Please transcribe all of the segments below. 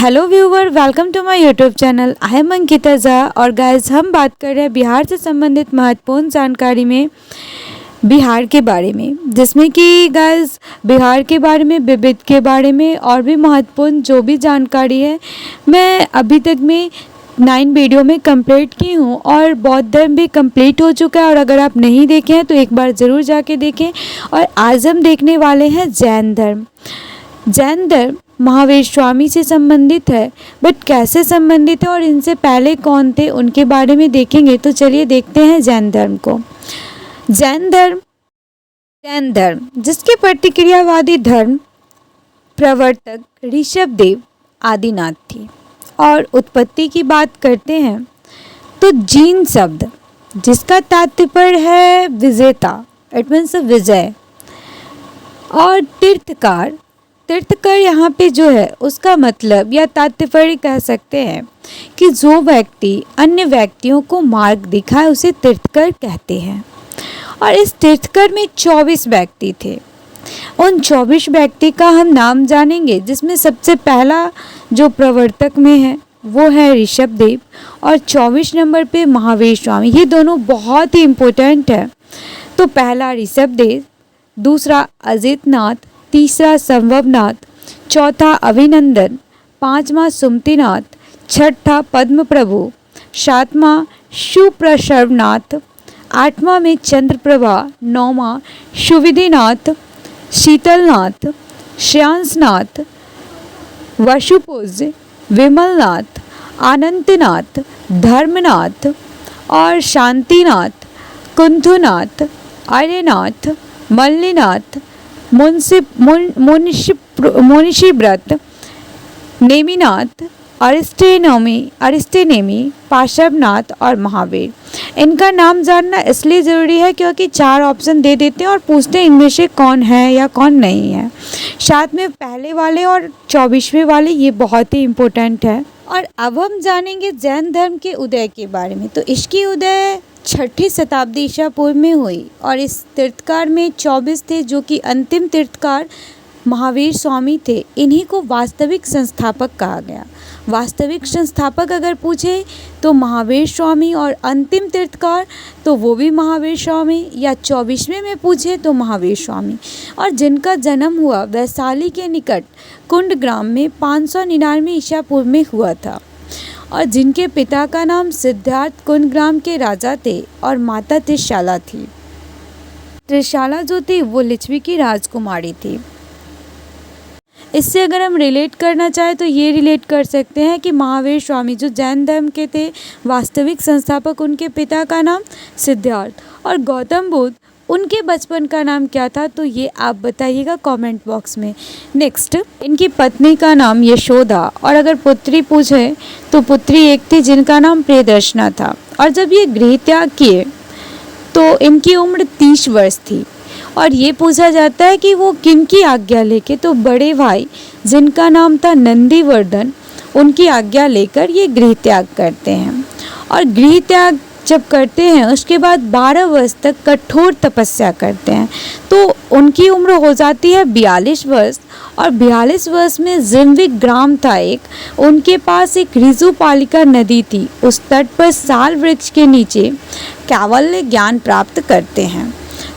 Hello viewer, welcome to my YouTube channel. I am Ankita Jha और guys हम बात कर रहे हैं बिहार से संबंधित महत्वपूर्ण जानकारी में बिहार के बारे में, जिसमें कि गाइस बिहार के बारे में, विविध के बारे में और भी महत्वपूर्ण जो भी जानकारी है मैं अभी तक में 9 वीडियो में कंप्लीट की हूँ और बौद्ध धर्म भी कंप्लीट हो चुका है। और अगर आप नहीं देखे हैं तो एक बार ज़रूर जाके देखें। और आज हम देखने वाले हैं जैन धर्म। जैन धर्म महावीर स्वामी से संबंधित है, बट कैसे संबंधित है और इनसे पहले कौन थे उनके बारे में देखेंगे। तो चलिए देखते हैं जैन धर्म को। जैन धर्म जिसके प्रतिक्रियावादी धर्म प्रवर्तक ऋषभ देव आदिनाथ थे। और उत्पत्ति की बात करते हैं तो जीन शब्द जिसका तात्पर्य है विजेता, इट मीन्स विजय। और तीर्थकार यहाँ पे जो है उसका मतलब या तात्पर्य कह सकते हैं कि जो व्यक्ति अन्य व्यक्तियों को मार्ग दिखाए उसे तीर्थकर कहते हैं। और इस तीर्थकर में 24 व्यक्ति थे। उन 24 व्यक्ति का हम नाम जानेंगे, जिसमें सबसे पहला जो प्रवर्तक में है वो है ऋषभ देव और 24 नंबर पे महावीर स्वामी। ये दोनों बहुत ही इम्पोर्टेंट है। तो पहला ऋषभ देव, दूसरा अजितनाथ, तीसरा संभवनाथ, चौथा अभिनंदन, पांचवा सुमतिनाथ, छठा पद्म प्रभु, सातवां सुप्रसवनाथ, आठवां में चंद्रप्रभा, नौवां सुविधिनाथ, शीतलनाथ, श्यांसनाथ, वसुपूज्य, विमलनाथ, अनंतनाथ, धर्मनाथ और शांतिनाथ, कुंथुनाथ, आर्यनाथ, मल्लिनाथ, मुंशी व्रत, नेमिनाथ, अरिस्टेनेमी, पाशवनाथ और महावीर। इनका नाम जानना इसलिए ज़रूरी है क्योंकि 4 ऑप्शन दे देते हैं और पूछते हैं इनमें से कौन है या कौन नहीं है। साथ में पहले वाले और 24वें वाले, ये बहुत ही इम्पोर्टेंट है। और अब हम जानेंगे जैन धर्म के उदय के बारे में। तो इसकी उदय 6ठी शताब्दी ईसा पूर्व में हुई और इस तीर्थकार में 24 थे, जो कि अंतिम तीर्थकार महावीर स्वामी थे। इन्हीं को वास्तविक संस्थापक कहा गया। वास्तविक संस्थापक अगर पूछे तो महावीर स्वामी, और अंतिम तीर्थकार तो वो भी महावीर स्वामी, या 24वें में पूछे तो महावीर स्वामी। और जिनका जन्म हुआ वैशाली के निकट कुंडग्राम में 599 ईसा पूर्व में हुआ था। और जिनके पिता का नाम सिद्धार्थ कुंडग्राम के राजा थे और माता त्रिशाला थी। त्रिशाला जो थी वो लिच्छवी की राजकुमारी थी। इससे अगर हम रिलेट करना चाहें तो ये रिलेट कर सकते हैं कि महावीर स्वामी जो जैन धर्म के थे, वास्तविक संस्थापक, उनके पिता का नाम सिद्धार्थ, और गौतम बुद्ध उनके बचपन का नाम क्या था, तो ये आप बताइएगा कमेंट बॉक्स में। नेक्स्ट, इनकी पत्नी का नाम यशोदा, और अगर पुत्री पूछे तो पुत्री एक थी जिनका नाम प्रियदर्शना था। और जब ये गृह त्याग किए तो इनकी उम्र 30 वर्ष थी। और ये पूछा जाता है कि वो किनकी आज्ञा लेके, तो बड़े भाई जिनका नाम था नंदीवर्धन, उनकी आज्ञा लेकर ये गृह त्याग करते हैं। और गृह त्याग जब करते हैं उसके बाद 12 वर्ष तक कठोर तपस्या करते हैं। तो उनकी उम्र हो जाती है 42 वर्ष। और 42 वर्ष में जिम्विक ग्राम था एक, उनके पास एक ऋजुपालिका नदी थी। उस तट पर साल वृक्ष के नीचे कैवल्य ज्ञान प्राप्त करते हैं।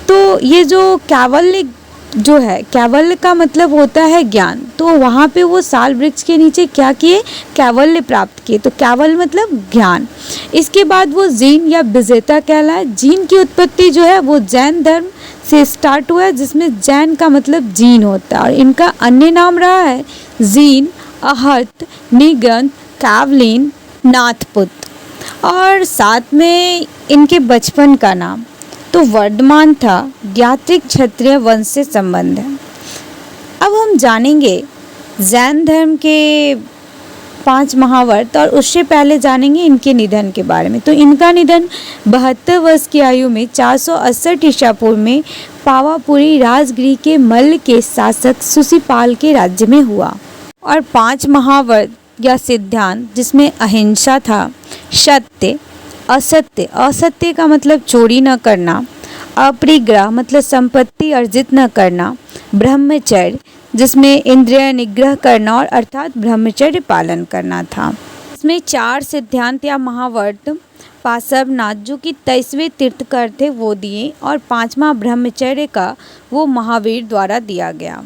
तो ये जो कैवल्य जो है, कैवल्य का मतलब होता है ज्ञान। तो वहाँ पे वो साल वृक्ष के नीचे क्या किए, कैवल्य प्राप्त किए। तो कैवल्य मतलब ज्ञान। इसके बाद वो जीन या विजेता कहलाए। जीन की उत्पत्ति जो है वो जैन धर्म से स्टार्ट हुआ है, जिसमें जैन का मतलब जीन होता है। और इनका अन्य नाम रहा है जीन, अहत, निगंध, कैवलिन, नाथपुत। और साथ में इनके बचपन का नाम तो वर्धमान था। ज्ञात्रिक क्षत्रिय वंश से संबंध है। अब हम जानेंगे जैन धर्म के 5 महाव्रत, और उससे पहले जानेंगे इनके निधन के बारे में। तो इनका निधन 72 वर्ष की आयु में 468 ईसा पूर्व में पावापुरी राजगृह के मल्ल के शासक सुशीपाल के राज्य में हुआ। और 5 महाव्रत या सिद्धांत, जिसमें अहिंसा था, सत्य, असत्य का मतलब चोरी न करना, अपरिग्रह मतलब संपत्ति अर्जित न करना, ब्रह्मचर्य, जिसमें इंद्रिय निग्रह करना और अर्थात ब्रह्मचर्य पालन करना था। इसमें 4 सिद्धांत या महाव्रत पार्श्वनाथ जो कि 23वें तीर्थंकर थे वो दिए, और 5वां ब्रह्मचर्य का वो महावीर द्वारा दिया गया।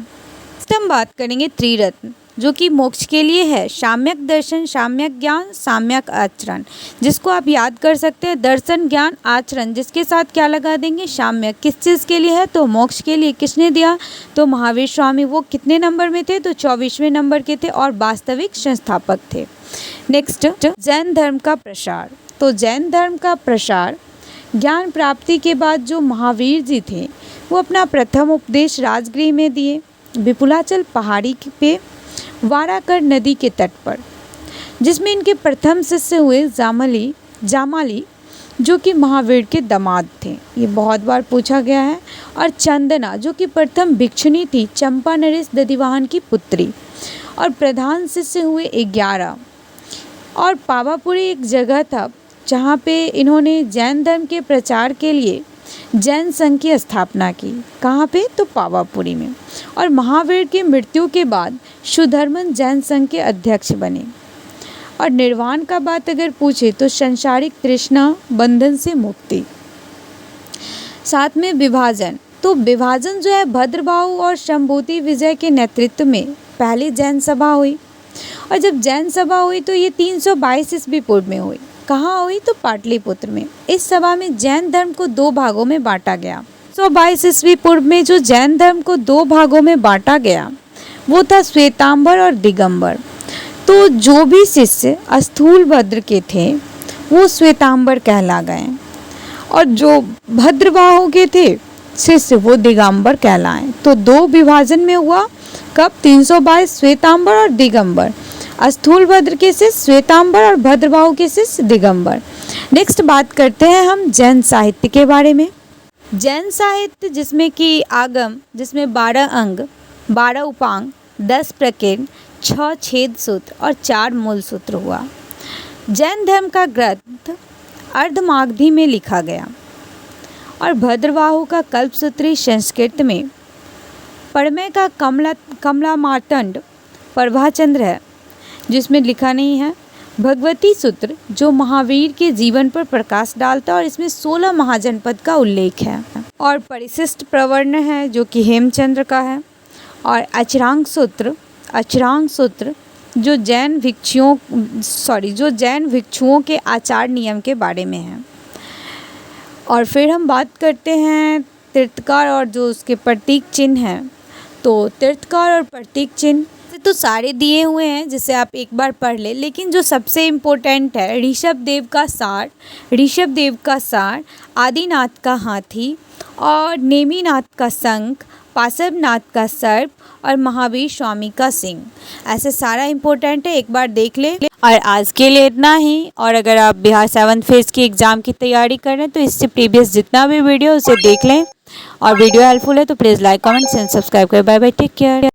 हम बात करेंगे त्रिरत्न जो कि मोक्ष के लिए है, साम्यक दर्शन, साम्यक ज्ञान, साम्यक आचरण, जिसको आप याद कर सकते हैं। दर्शन, ज्ञान, आचरण, जिसके साथ क्या लगा देंगे, साम्यक। किस चीज़ के लिए है, तो मोक्ष के लिए। किसने दिया, तो महावीर स्वामी। वो कितने नंबर में थे, तो 24वें नंबर के थे और वास्तविक संस्थापक थे। नेक्स्ट, जैन धर्म का प्रसार। तो जैन धर्म का प्रसार, ज्ञान प्राप्ति के बाद जो महावीर जी थे वो अपना प्रथम उपदेश राजगृह में दिए, विपुलाचल पहाड़ी पे वाराकर नदी के तट पर, जिसमें इनके प्रथम शिष्य हुए जामाली जो कि महावीर के दामाद थे, ये बहुत बार पूछा गया है। और चंदना जो कि प्रथम भिक्षुणी थी, चंपा नरेश दधिवाहन की पुत्री। और प्रधान शिष्य हुए 11। और पावापुरी एक जगह था जहाँ पे इन्होंने जैन धर्म के प्रचार के लिए जैन संघ की स्थापना की। कहाँ पे, तो पावापुरी में। और महावीर की मृत्यु के बाद सुधर्मन जैन संघ के अध्यक्ष बने। और निर्वाण का बात अगर पूछे तो संसारिक तृष्णा बंधन से मुक्ति। साथ में विभाजन, तो विभाजन जो है भद्रबाहु और शंभूति विजय के नेतृत्व में पहली जैन सभा हुई। और जब जैन सभा हुई तो ये 322 ईस्वी पूर्व में हुई। कहाँ हुई, तो पाटलिपुत्र में। इस सभा में जैन धर्म को 2 भागों में बांटा गया। 122 ईस्वी पूर्व में जो जैन धर्म को 2 भागों में बांटा गया वो था श्वेतांबर और दिगंबर। तो जो भी शिष्य स्थूलभद्र के थे वो श्वेतांबर कहला गए, और जो भद्रबाहु के थे शिष्य वो दिगंबर कहलाए। तो 2 विभाजन में हुआ। कब, 322 श्वेतांबर और दिगंबर। स्थूलभद्र के शिष्य श्वेतांबर और भद्रबाहु के शिष्य दिगंबर। नेक्स्ट बात करते हैं हम जैन साहित्य के बारे में। जैन साहित्य जिसमें कि आगम, जिसमें 12 अंग, 12 उपांग, 10 प्रकीर्ण, 6 छेद सूत्र और 4 मूल सूत्र हुआ। जैन धर्म का ग्रंथ अर्धमागधी में लिखा गया। और भद्रबाहु का कल्पसूत्री संस्कृत में, पढ़मे का कमला मार्तंड प्रभाचंद्र है जिसमें लिखा नहीं है। भगवती सूत्र जो महावीर के जीवन पर प्रकाश डालता है और इसमें 16 महाजनपद का उल्लेख है। और परिशिष्ट प्रवर्ण है जो कि हेमचंद्र का है। और अचरांग सूत्र जो जैन भिक्षुओं के आचार नियम के बारे में है। और फिर हम बात करते हैं तीर्थकार और जो उसके प्रतीक चिन्ह हैं। तो तीर्थकार और प्रतीक चिन्ह तो सारे दिए हुए हैं जिसे आप एक बार पढ़ ले, लेकिन जो सबसे इम्पोर्टेंट है ऋषभदेव का सार, आदिनाथ का हाथी और नेमिनाथ का शंख, पार्श्वनाथ का सर्प और महावीर स्वामी का सिंह। ऐसे सारा इम्पोर्टेंट है, एक बार देख ले। और आज के लिए इतना ही। और अगर आप बिहार 7th फेज की एग्ज़ाम की तैयारी कर रहे हैं तो इससे प्रीवियस जितना भी वीडियो उसे देख लें। और वीडियो हेल्पफुल है तो please like, comment and subscribe करें। Bye bye, take care.